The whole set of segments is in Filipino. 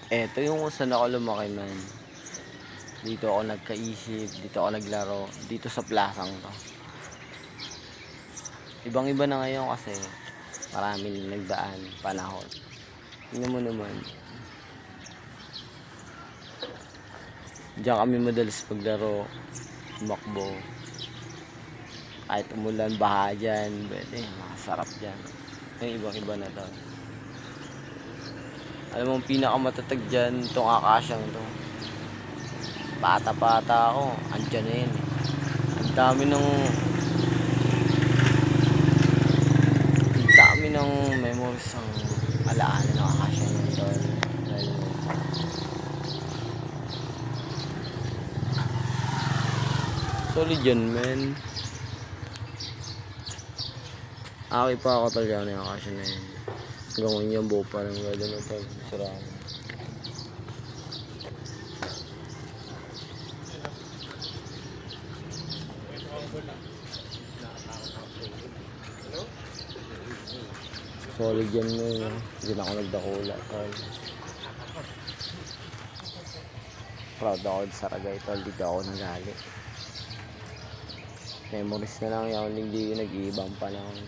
Eto yung kung saan ako lumaki man. Dito ako nagkaisip, dito ako naglaro, dito sa plasang to. Ibang iba na ngayon kasi marami na nagdaan panahon. Tingnan mo naman. Diyan kami madalas paglaro, tumakbo. Kahit umulan, baha dyan, pwede, makasarap dyan. Yung ibang iba na to. Alam mo, ang pinakamatatag dyan, itong akasyang to. Bata-bata ako, andyan na yun. Ang dami ng memories ang alaala ng akasyang yun tol. Dahil solid yun, men. Aki pa ako talaga na yung akasya na yun. Hanggang ngayon yung buo pa ng gano'n na tol. Sarang. Solid yan ngayon. Hindi na ako nagdakula tol. Proud ako sa Ragay tol. Dito ako nagali. Memories na lang yun. Hindi yung nag-iibang panahon.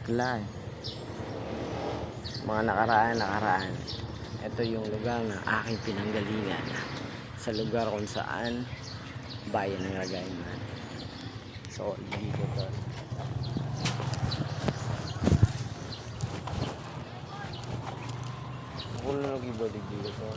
Wala eh. Mga nakaraan. Ito yung lugar na aking pinanggalingan. Sa lugar kung saan bayan ng Ragayman. So, dito to. Ako na nag-ibalik dito to.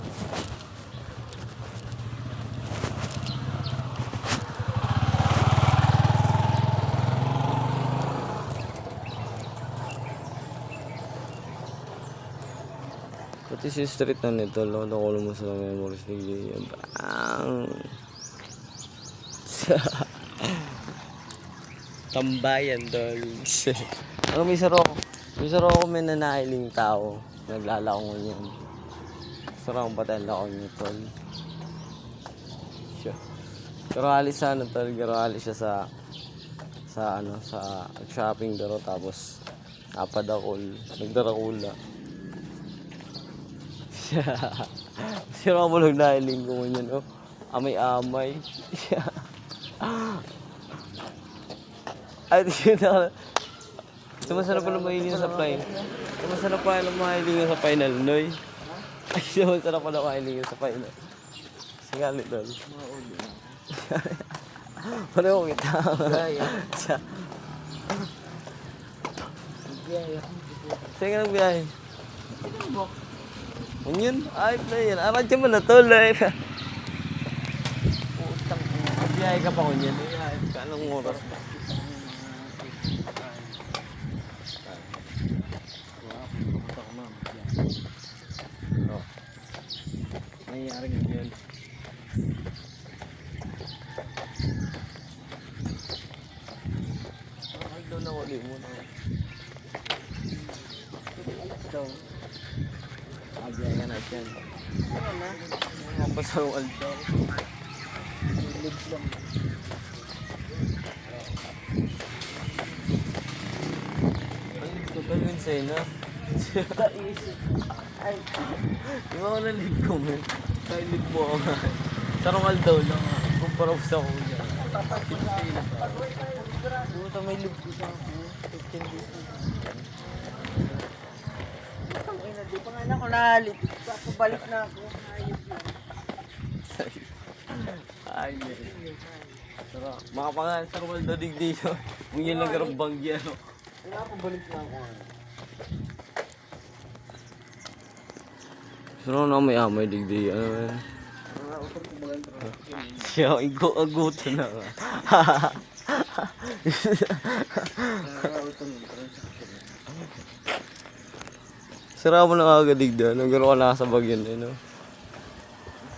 Pati si street na nito, nakulo mo sa memories ni Liam. Bang! Tambayan, tol. Ang may saro ako may nanailing tao. Naglalakong yan. Sarang patayin ako niyo, tol. Pero alis sana, tol. Pero alis siya sa shopping daro. Tapos nagdarakula. Sira mo lang nailing ko nyan, oh. Amay-amay. Ay, sumasarap pa lang mahiling sa final. Sumasarap pa lang mahiling sa final, Noy. Ay, sumasarap pa lang mahiling sa final. Sigalit, Noy. Paano ko kita? Saan ka nang biyahe? Yun, ay, player. Aradya mo na to, live. Putang, biyahe ka pa kunyan. Ay, kanong oras ba? Oh. Nangyayari nga yun. Ay, doon ako ulit mo na. Ito. Biyahe ka na dyan. Ano na? Mapasarong aldaw. Lips lang. Ang lips ko pa yun sa'yo na. Ay, di ba ako na-live ko, man? Kaya live mo ako nga. Sarong aldaw lang nga. Kumpara ko sa ako dyan. Buta may live ko sa ako. 15 days. Di pa nga na ako nahalip. Pabalik na ako. Ay, sarap. Makapangalan sa Romuald Dadig dito. Kung yan lang garang banggi, ano. Pabalik na ako. Sarap na may amay digdi. Ano yan? Siya, aguto na ka. Sarap mo na kagadig doon. Nagkaroon ka na sa bagyan eh, no?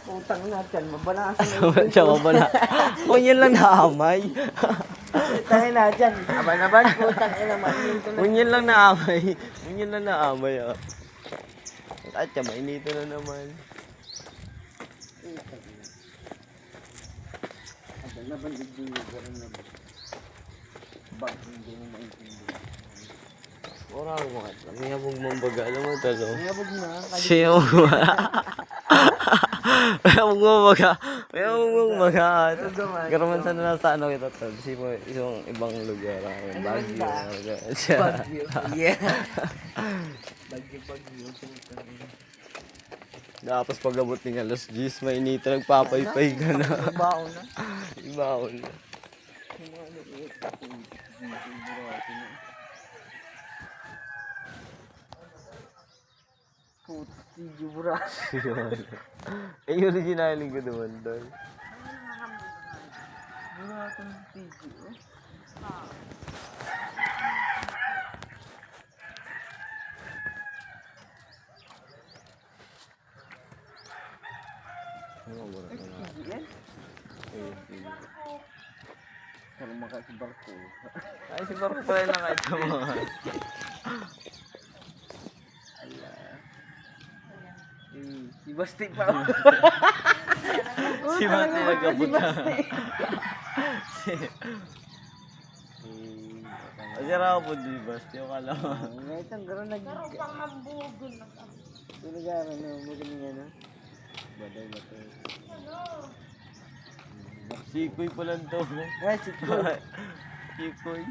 Putang na dyan. Mabanasan na yun. Siya, mabala. Kung yan lang naamay. Tayo na dyan. Aban-aban. Putang ina naman. Kung yan lang naamay. Kung yan lang naamay, ah. At siya, mainito na naman. nabandig din yung gano'n na bag, hindi mo maintindihan. Wala akong mga alam. May habog mong baga. Alam mo talo. Nayabog na, Siya mo ba? May habog mong baga. May habog mong baga. Garaman sana na sa ano kita tol. Si mo isang ibang lugar. Baguio. Bagyo. Yeah. Bagyo. Tapos pag-abot ng alas 10, mainita, nagpapaypay ka na. Baon na. Ibaon na. Yung mga liit. Puti juburas. Eh, yung originaling ko naman doon. Buratan ng tigyo. Ano ba Ay, tigyo yan. Pero makasibarko. Ay, si Barko pala na kahit sa mga. Si Basti pa. Si Mati nagkabot na. Kasi raw po di Basti, yung kala mo. Ngayon, gano'n nag... Pero pang mambugon na ka. Tulagaran na, magaling ano. Baday ba ito? Sikoy pala to. Ay, si Koy. Sikoy.